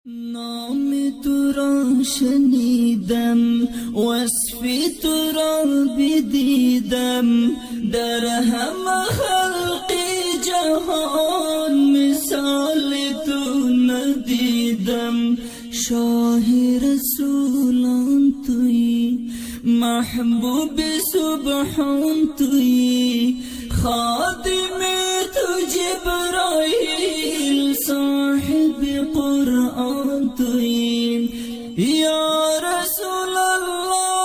نام ترى شنیدم وصف ترى بدیدم در همه خلق جهان مثال تو ندیدم شاه رسولان توی محبوب سبحان توی خادم تو جبرائیل صاحب قرآن توی یا رسول الله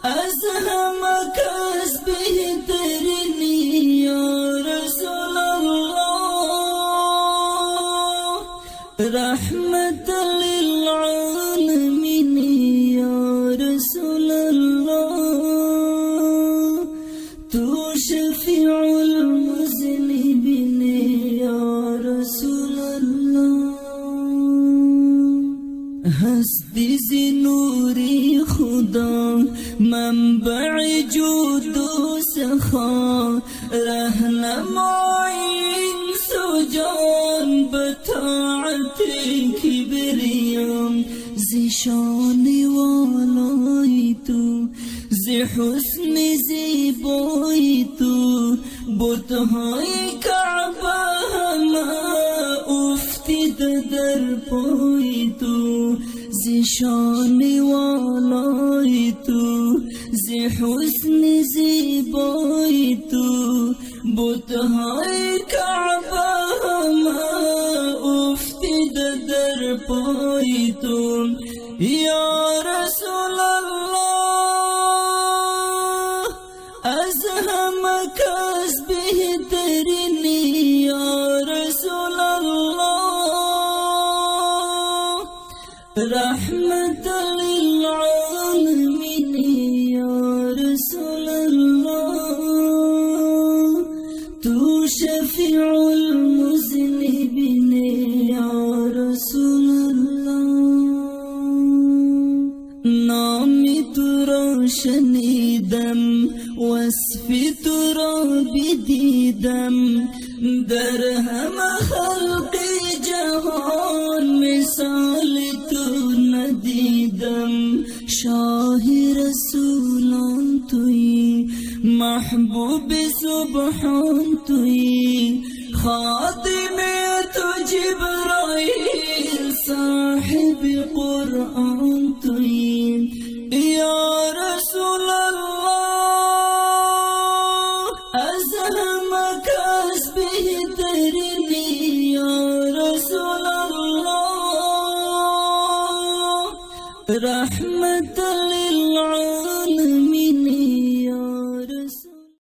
از همه کس بهترینی یا رسول الله رحمت للعالمین یا رسول الله تو شفیع المذنبین یا رسول الله هستی زی نوری خدا منبع جود و سخا رهنمای انس و جان بطاعت کبریم زی شان والای تو زی حسن زیبای تو بتهای کعبه همه افتید در پای تو زی شان والای تو زی حسن زیبای تو بتهای کعبه همه افتید در پای تو یا رسول الله از همه کس بهترینی یا رسول الله رحمت للعالمین یا رسول الله تو شفیع المذنبین یا رسول الله نام تو را شنیدم وصف تو را بدیدم در همه خلق جهان مثال تو ندیدم شاه رسولان توی محبوب سبحان توی خادم تو جبرائیل صاحب قرآن توی یا رسول الله از همه کس بهترینی یا رسول الله رحمت للعالمین